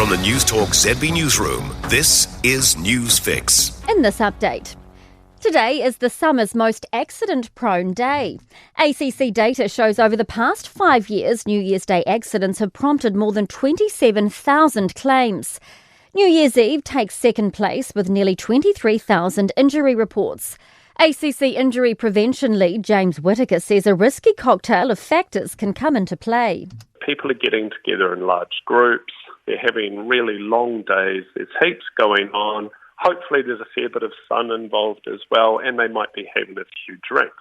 From the Newstalk ZB newsroom, this is News Fix. In this update, today is the summer's most accident-prone day. ACC data shows over the past 5 years, New Year's Day accidents have prompted more than 27,000 claims. New Year's Eve takes second place with nearly 23,000 injury reports. ACC injury prevention lead James Whittaker says a risky cocktail of factors can come into play. People are getting together in large groups. They're having really long days. There's heaps going on. Hopefully there's a fair bit of sun involved as well, and they might be having a few drinks.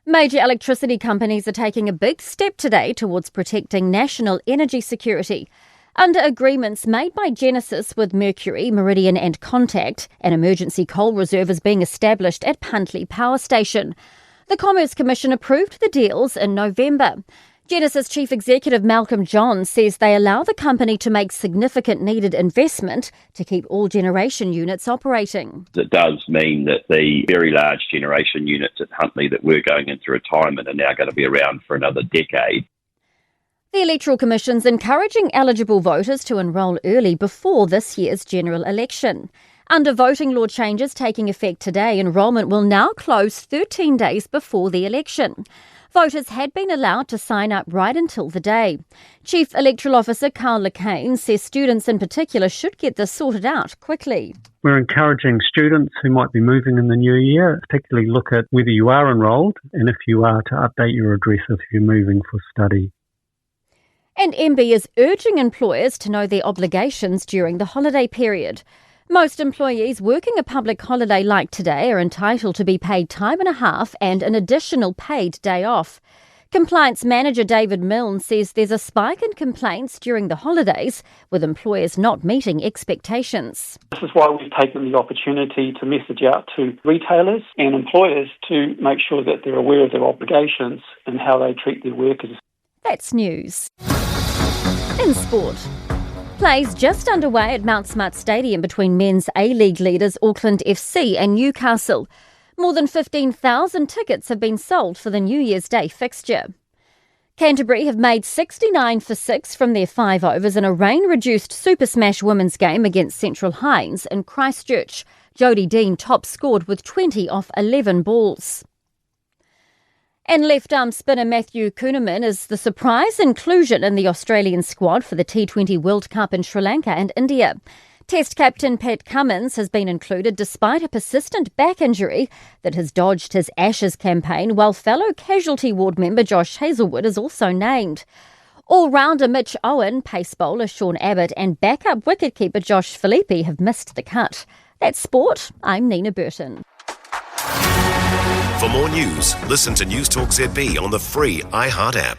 Major electricity companies are taking a big step today towards protecting national energy security. Under agreements made by Genesis with Mercury, Meridian and Contact, an emergency coal reserve is being established at Puntley Power Station. The Commerce Commission approved the deals in November. Genesis Chief Executive Malcolm Johns says they allow the company to make significant needed investment to keep all generation units operating. It does mean that the very large generation units at Huntly that were going into retirement are now going to be around for another decade. The Electoral Commission's encouraging eligible voters to enrol early before this year's general election. Under voting law changes taking effect today, enrolment will now close 13 days before the election. Voters had been allowed to sign up right until the day. Chief Electoral Officer Carl Lacane says students in particular should get this sorted out quickly. We're encouraging students who might be moving in the new year, particularly look at whether you are enrolled and if you are, to update your address if you're moving for study. And MB is urging employers to know their obligations during the holiday period. Most employees working a public holiday like today are entitled to be paid time and a half and an additional paid day off. Compliance Manager David Milne says there's a spike in complaints during the holidays, with employers not meeting expectations. This is why we've taken the opportunity to message out to retailers and employers to make sure that they're aware of their obligations and how they treat their workers. That's news. In sport. Plays just underway at Mount Smart Stadium between men's A-League leaders Auckland FC and Newcastle. More than 15,000 tickets have been sold for the New Year's Day fixture. Canterbury have made 69 for 6 from their 5 overs in a rain-reduced Super Smash women's game against Central Hinds in Christchurch. Jodie Dean top scored with 20 off 11 balls. And left-arm spinner Matthew Kuhnemann is the surprise inclusion in the Australian squad for the T20 World Cup in Sri Lanka and India. Test captain Pat Cummins has been included despite a persistent back injury that has dodged his Ashes campaign, while fellow casualty ward member Josh Hazlewood is also named. All-rounder Mitch Owen, pace bowler Sean Abbott and backup wicketkeeper Josh Philippe have missed the cut. That's sport. I'm Nina Burton. For more news, listen to Newstalk ZB on the free iHeart app.